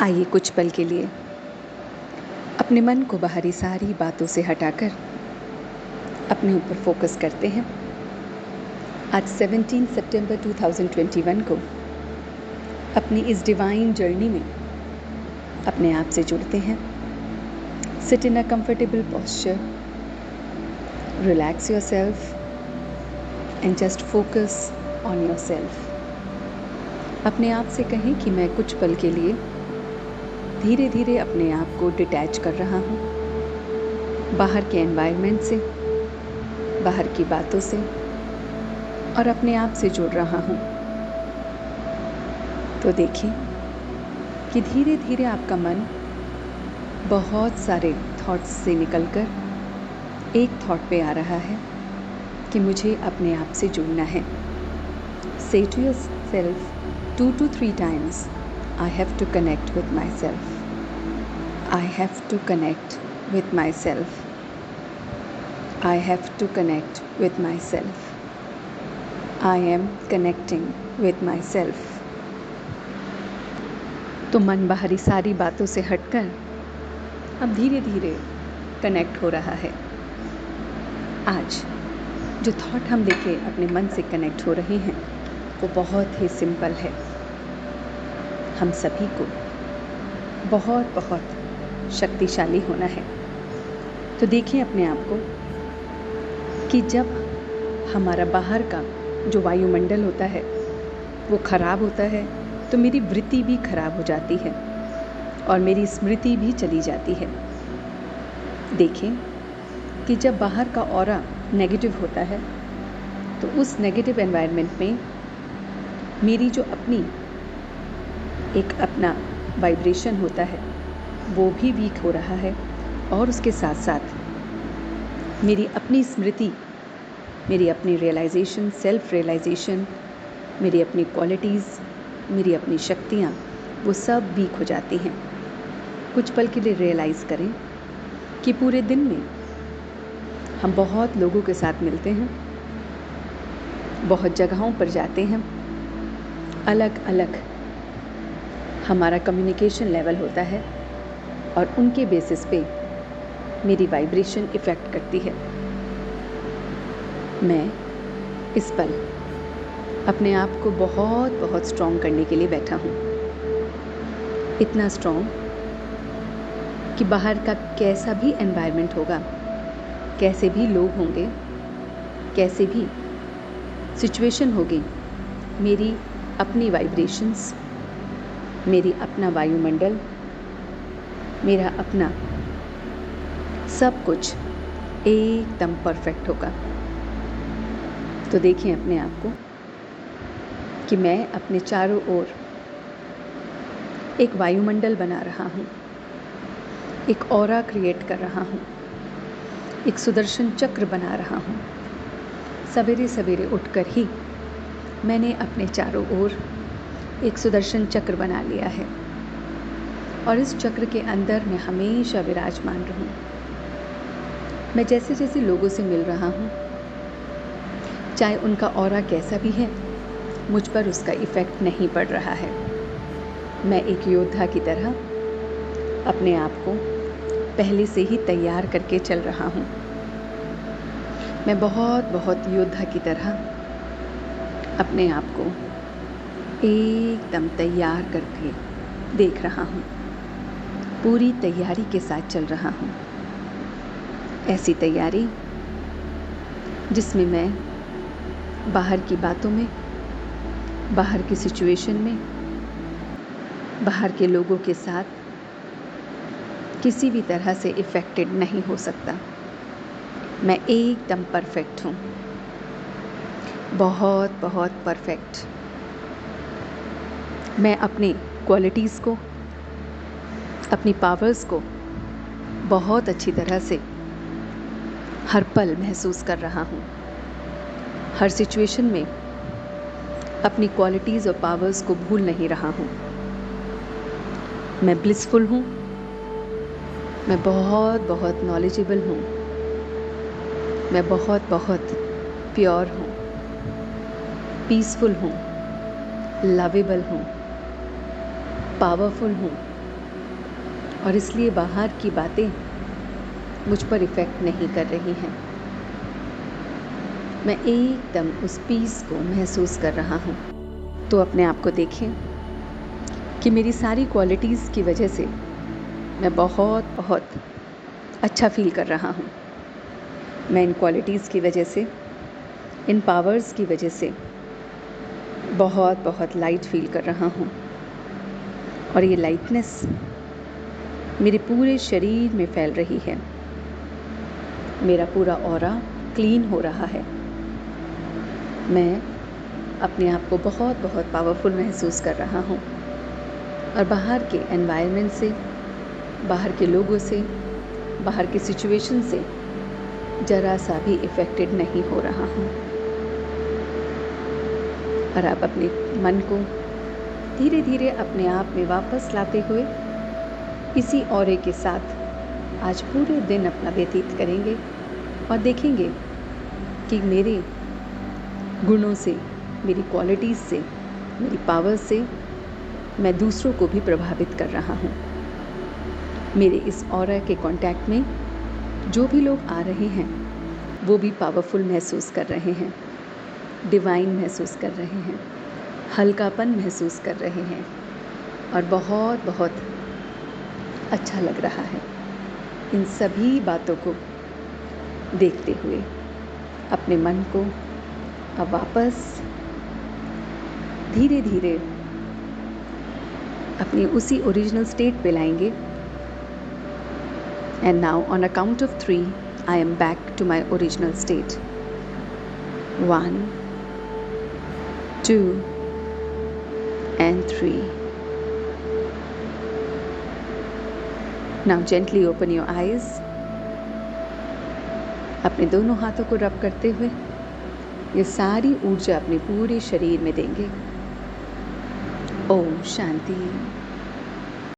आइए कुछ पल के लिए अपने मन को बाहरी सारी बातों से हटाकर अपने ऊपर फोकस करते हैं। आज 17 सितंबर 2021 को अपनी इस डिवाइन जर्नी में अपने आप से जुड़ते हैं। Sit in a comfortable posture, relax yourself and just focus on yourself. अपने आप से कहें कि मैं कुछ पल के लिए धीरे धीरे अपने आप को डिटैच कर रहा हूँ बाहर के एनवायरनमेंट से, बाहर की बातों से, और अपने आप से जुड़ रहा हूँ। तो देखिए कि धीरे धीरे आपका मन बहुत सारे थॉट्स से निकलकर एक थॉट पे आ रहा है कि मुझे अपने आप से जुड़ना है। Say to yourself 2 to 3 times, I have to connect with myself. I have to connect with myself. I have to connect with myself. I am connecting with myself. तो मन बाहरी सारी बातों से हटकर अब धीरे धीरे कनेक्ट हो रहा है। आज जो थॉट हम लेके अपने मन से कनेक्ट हो रहे हैं वो बहुत ही सिंपल है। हम सभी को बहुत बहुत शक्तिशाली होना है। तो देखिए अपने आप को कि जब हमारा बाहर का जो वायुमंडल होता है वो खराब होता है तो मेरी वृत्ति भी खराब हो जाती है और मेरी स्मृति भी चली जाती है। देखें कि जब बाहर का ऑरा नेगेटिव होता है तो उस नेगेटिव एनवायरनमेंट में मेरी जो अपना वाइब्रेशन होता है वो भी वीक हो रहा है, और उसके साथ साथ मेरी अपनी स्मृति, मेरी अपनी रियलाइजेशन, सेल्फ रियलाइजेशन, मेरी अपनी क्वालिटीज़, मेरी अपनी शक्तियाँ, वो सब वीक हो जाती हैं। कुछ पल के लिए रियलाइज़ करें कि पूरे दिन में हम बहुत लोगों के साथ मिलते हैं, बहुत जगहों पर जाते हैं, अलग अलग हमारा कम्युनिकेशन लेवल होता है और उनके बेसिस पे मेरी वाइब्रेशन इफ़ेक्ट करती है। मैं इस पल अपने आप को बहुत बहुत स्ट्रॉन्ग करने के लिए बैठा हूँ। इतना स्ट्रॉन्ग कि बाहर का कैसा भी एनवायरनमेंट होगा, कैसे भी लोग होंगे, कैसे भी सिचुएशन होगी, मेरी अपनी वाइब्रेशंस, मेरी अपना वायुमंडल, मेरा अपना सब कुछ एकदम परफेक्ट होगा। तो देखिए अपने आप को कि मैं अपने चारों ओर एक वायुमंडल बना रहा हूँ, एक ऑरा क्रिएट कर रहा हूँ, एक सुदर्शन चक्र बना रहा हूँ। सवेरे सवेरे उठकर ही मैंने अपने चारों ओर एक सुदर्शन चक्र बना लिया है और इस चक्र के अंदर मैं हमेशा विराजमान रहूं। मैं जैसे जैसे लोगों से मिल रहा हूं, चाहे उनका ऑरा कैसा भी है, मुझ पर उसका इफ़ेक्ट नहीं पड़ रहा है। मैं एक योद्धा की तरह अपने आप को पहले से ही तैयार करके चल रहा हूं। मैं बहुत बहुत योद्धा की तरह अपने आप को एकदम तैयार करके देख रहा हूँ, पूरी तैयारी के साथ चल रहा हूँ। ऐसी तैयारी जिसमें मैं बाहर की बातों में, बाहर की सिचुएशन में, बाहर के लोगों के साथ किसी भी तरह से इफ़ेक्टेड नहीं हो सकता। मैं एकदम परफेक्ट हूँ, बहुत बहुत परफेक्ट। मैं अपनी क्वालिटीज़ को, अपनी पावर्स को बहुत अच्छी तरह से हर पल महसूस कर रहा हूँ। हर सिचुएशन में अपनी क्वालिटीज़ और पावर्स को भूल नहीं रहा हूँ। मैं ब्लिसफुल हूँ, मैं बहुत बहुत नॉलेजेबल हूँ, मैं बहुत बहुत प्योर हूँ, पीसफुल हूँ, लवेबल हूँ, पावरफुल हूँ, और इसलिए बाहर की बातें मुझ पर इफ़ेक्ट नहीं कर रही हैं। मैं एकदम उस पीस को महसूस कर रहा हूँ। तो अपने आप को देखें कि मेरी सारी क्वालिटीज़ की वजह से मैं बहुत बहुत अच्छा फील कर रहा हूँ। मैं इन क्वालिटीज़ की वजह से, इन पावर्स की वजह से बहुत बहुत लाइट फील कर रहा हूँ। और ये लाइटनेस मेरे पूरे शरीर में फैल रही है। मेरा पूरा ऑरा क्लीन हो रहा है। मैं अपने आप को बहुत बहुत पावरफुल महसूस कर रहा हूँ और बाहर के एनवायरनमेंट से, बाहर के लोगों से, बाहर की सिचुएशन से ज़रा सा भी इफ़ेक्टेड नहीं हो रहा हूँ। और आप अपने मन को धीरे धीरे अपने आप में वापस लाते हुए इसी ऑरे के साथ आज पूरे दिन अपना व्यतीत करेंगे और देखेंगे कि मेरे गुणों से, मेरी क्वालिटीज़ से, मेरी पावर से मैं दूसरों को भी प्रभावित कर रहा हूँ। मेरे इस ऑरा के कांटेक्ट में जो भी लोग आ रहे हैं वो भी पावरफुल महसूस कर रहे हैं, डिवाइन महसूस कर रहे हैं, हल्कापन महसूस कर रहे हैं और बहुत बहुत अच्छा लग रहा है। इन सभी बातों को देखते हुए अपने मन को अब वापस धीरे धीरे अपनी उसी ओरिजिनल स्टेट पे लाएंगे। And now on a count of 3 I am back to my original state. 1 2 and 3. Now gently open your eyes. अपने दोनों हाथों को रब करते हुए ये सारी ऊर्जा अपने पूरे शरीर में देंगे। ओम शांति।